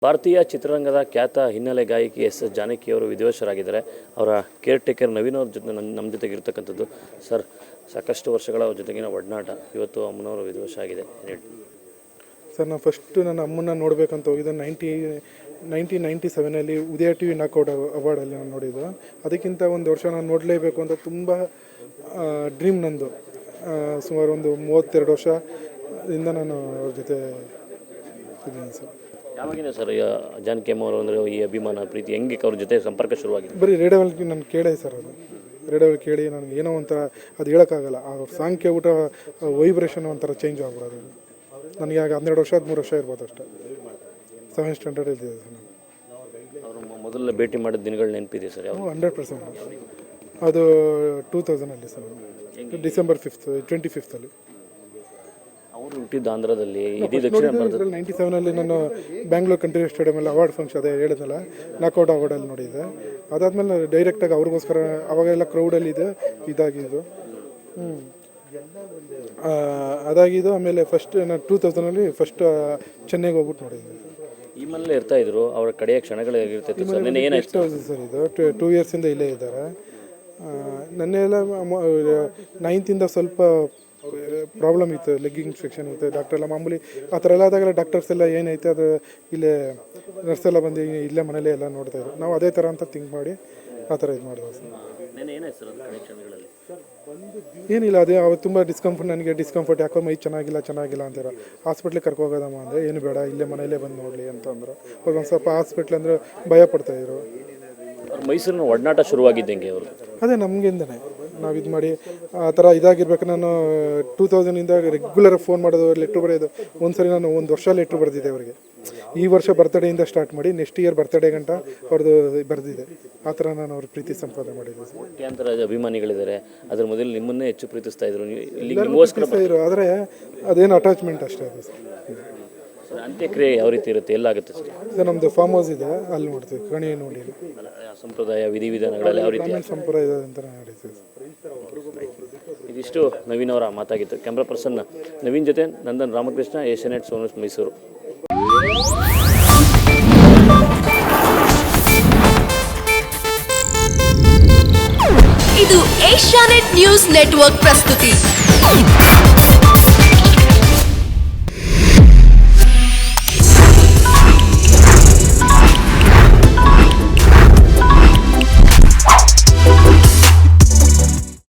ಭಾರತೀಯ ಚಿತ್ರರಂಗದ ಖ್ಯಾತ ಹಿನ್ನೆಲೆ ಗಾಯಕಿ ಎಸ್ ಜಾನಕಿಯವರು ವಿಧಿವಶರಾಗಿದ್ದಾರೆ. ಅವರ ಕೇರ್ ಟೇಕರ್ ನವೀನ್ ಅವ್ರ ಜೊತೆ ನಮ್ಮ ಜೊತೆಗೆ ಇರ್ತಕ್ಕಂಥದ್ದು. ಸರ್, ಸಾಕಷ್ಟು ವರ್ಷಗಳ ಅವ್ರ ಜೊತೆಗಿನ ಒಡನಾಟ, ಇವತ್ತು ಅಮ್ಮನವರು ವಿಧಿವಶ ಆಗಿದೆ. ಸರ್, ನಾನು ಫಸ್ಟು ನನ್ನ ಅಮ್ಮನ್ನ ನೋಡಬೇಕಂತ ಹೋಗಿದ್ದು 1997 ಉದಯ ಟಿ ವಿ ನಾಕೌಟ್ ಅವಾರ್ಡಲ್ಲಿ ನಾನು ನೋಡಿದ್ದು. ಅದಕ್ಕಿಂತ ಒಂದು ವರ್ಷ ನಾನು ನೋಡಲೇಬೇಕು ಅಂತ ತುಂಬ ಡ್ರೀಮ್ ನಂದು. ಸುಮಾರು ಒಂದು 32 ವರ್ಷದಿಂದ ನಾನು ಅವ್ರ ಜೊತೆ ಇದ್ದೀನಿ ಸರ್. ಯಾವಾಗಿಂದ ಸರ್ ಜಾನಕಿ ಅಮ್ಮ ಅವರು ಅಂದರೆ ಈ ಅಭಿಮಾನ ಪ್ರೀತಿ ಹೆಂಗೆ ಅವ್ರ ಜೊತೆ ಸಂಪರ್ಕ ಶುರುವಾಗಿದೆ? ಬರೀ ರೇಡಿಯೋಲ್ಲಿ ನಾನು ಕೇಳಿದೆ ಸರ್. ಅದು ರೇಡಿಯೋಲ್ಲಿ ಕೇಳಿ ನನಗೆ ಏನೋ ಒಂಥರ ಅದು ಹೇಳೋಕ್ಕಾಗಲ್ಲ. ಅವ್ರ ಸಾಂಗ್ ಕೇಳ್ಬಿಟ್ಟು ವೈಬ್ರೇಷನ್ ಒಂಥರ ಚೇಂಜ್ ಆಗ್ಬಿಡೋದು. ನನಗೆ ಆಗ 12 ವರ್ಷ 13 ವರ್ಷ ಇರ್ಬೋದು ಅಷ್ಟೇ. 7th ಸ್ಟ್ಯಾಂಡರ್ಡ್ ಇದ್ದಿದೆ ಸರ್ ನಾನು. ಅವರು ಮೊದಲ ಭೇಟಿ ಮಾಡಿದ ದಿನಗಳು ನೆನಪಿದೆ ಸರ್? 100%. ಅದು 2000 ಸರ್, ಡಿಸೆಂಬರ್ 25 ಅವರು ಹುಟ್ಟಿದ್ದು ಆಂಧ್ರದಲ್ಲಿ, ಇಡೀ ದಕ್ಷಿಣ ಭಾರತದಲ್ಲಿ. 97 ನಾನು ಬ್ಯಾಂಗ್ಳೂರ್ ಕಂಠೀರವ ಸ್ಟೇಡಿಯಮಲ್ಲಿ ಅವಾರ್ಡ್ ಫಂಕ್ಷನ್ ಅದೇ ಹೇಳಿದ್ನಲ್ಲ, ನಾಕೌಟ್ ಅವಾರ್ಡಲ್ಲಿ ನೋಡಿದ್ದೆ. ಅದಾದಮೇಲೆ ಡೈರೆಕ್ಟಾಗಿ ಅವ್ರಿಗೋಸ್ಕರ ಅವಾಗೆಲ್ಲ ಕ್ರೌಡಲ್ಲಿ ಇದಾಗಿದ್ದು. ಅದಾಗಿದ್ದು. ಆಮೇಲೆ ಫಸ್ಟ್ ನಾನು 2000 ಫಸ್ಟ್ ಚೆನ್ನೈಗೆ ಹೋಗ್ಬಿಟ್ಟು ನೋಡಿದ್ದೆ. ಈ ಮನೇಲೆ ಇರ್ತಾ ಇದ್ರು. ಅವರ ಕಡೆಯ ಕ್ಷಣಗಳು ಹೇಗಿರ್ತಿತ್ತು ಸರ್? ನೆನ್ನೆ ಏನಾಯ್ತು ಸರ್? ಇದು 2 ಇಯರ್ಸಿಂದ ಇಲ್ಲೇ ಇದ್ದಾರೆ. ನನ್ನೆಲ್ಲ 9th ಸ್ವಲ್ಪ ಪ್ರಾಬ್ಲಮ್ ಇತ್ತು, ಲೆಗ್ ಇನ್ಫೆಕ್ಷನ್ ಇತ್ತು. ಡಾಕ್ಟರ್ ಎಲ್ಲ ಮಾಮೂಲಿ ಆ ಥರ ಎಲ್ಲ ಆದಾಗೆಲ್ಲ ಡಾಕ್ಟರ್ಸ್ ಎಲ್ಲ ಏನೈತೆ ಅದು ಇಲ್ಲೇ ನರ್ಸ್ ಎಲ್ಲ ಬಂದು ಇಲ್ಲೇ ಮನೇಲೇ ಎಲ್ಲ ನೋಡ್ತಾಯಿದ್ರು. ನಾವು ಅದೇ ಥರ ಅಂತ ಥಿಂಕ್ ಮಾಡಿ ಆ ಥರ ಇದು ಮಾಡಿದ್ವಿ ಸರ್. ಏನಿಲ್ಲ, ಅದೇ ಅವತ್ತು ತುಂಬ ನನಗೆ ಡಿಸ್ಕಂಫರ್ಟ್, ಯಾಕೋ ಮೈ ಚೆನ್ನಾಗಿಲ್ಲ ಅಂತೀರ. ಹಾಸ್ಪಿಟ್ಲಿಗೆ ಕರ್ಕೋಗೋದಮ್ಮ ಅಂದರೆ ಏನು ಬೇಡ, ಇಲ್ಲೇ ಮನೇಲೇ ಬಂದು ನೋಡಲಿ ಅಂತ ಅಂದರು. ಅವ್ರು ಒಂದು ಸ್ವಲ್ಪ ಹಾಸ್ಪಿಟ್ಲ್ ಅಂದರೆ ಭಯ ಪಡ್ತಾಯಿದ್ರು. ಮೈಸೂರಿನ ಒಡನಾಟ ಶುರುವಾಗಿದ್ದಂಗೆ ಅವರು ಅದೇ ನಮಗಿಂದನೇ ನಾವು ಇದು ಮಾಡಿ ಆ ಥರ ಇದಾಗಿರ್ಬೇಕು. ನಾನು 2000 ರೆಗ್ಯುಲರ್ ಫೋನ್ ಮಾಡೋದು, ಲೆಟ್ರ್ ಬರೆಯೋದು. ಒಂದ್ಸರಿ ನಾನು 1 ವರ್ಷ ಲೆಟ್ರ್ ಬರೆದಿದ್ದೆ ಅವರಿಗೆ. ಈ ವರ್ಷ ಬರ್ತ್ಡೇಯಿಂದ ಸ್ಟಾರ್ಟ್ ಮಾಡಿ ನೆಕ್ಸ್ಟ್ ಇಯರ್ ಬರ್ತ್ಡೇ ಗಂಟ ಅವ್ರದ್ದು ಬರೆದಿದೆ. ಆ ಥರ ನಾನು ಅವ್ರ ಪ್ರೀತಿ ಸಂಪಾದನೆ ಮಾಡಿದ್ದೆ. ಕೋಟ್ಯಾಂತರ ಅಭಿಮಾನಿಗಳಿದ್ದಾರೆ. ಅದ್ರ ಮೊದಲು ನಿಮ್ಮನ್ನೇ ಹೆಚ್ಚು ಪ್ರೀತಿಸ್ತಾ ಇದ್ರು, ಆದರೆ ಅದೇನು ಅಟ್ಯಾಚ್ಮೆಂಟ್ ಅಷ್ಟೇ ಅದು ಸರ್. ಅಂತ್ಯಕ್ರಿಯೆ ಯಾವ ರೀತಿ ಇರುತ್ತೆ, ಎಲ್ಲಾಗುತ್ತೆ ಸರ್? ಇದು ನಮ್ಮದು ಫಾರ್ಮ್ ಹೌಸ್ ಇದೆ, ಅಲ್ಲಿ ನೋಡ್ತೀವಿ. ಕಣಿ ನೋಡಿ ಸಂಪ್ರದಾಯ ವಿಧಿವಿಧಾನಗಳಲ್ಲಿ ಯಾವ ರೀತಿ ಸಂಪ್ರದಾಯ ಅಂತ ನಡೀತೀವಿ. ಇದಿಷ್ಟು ನವೀನ್ ಅವರ ಮಾತಾಗಿತ್ತು. ಕ್ಯಾಮ್ರಾ ಪರ್ಸನ್ ನವೀನ್ ಜೊತೆ ನಂದನ್ ರಾಮಕೃಷ್ಣ, ಏಷ್ಯಾನೆಟ್ ಸೋನಸ್, ಮೈಸೂರು. ಇದು ಏಷ್ಯಾನೆಟ್ ನ್ಯೂಸ್ ನೆಟ್ವರ್ಕ್ ಪ್ರಸ್ತುತಿ.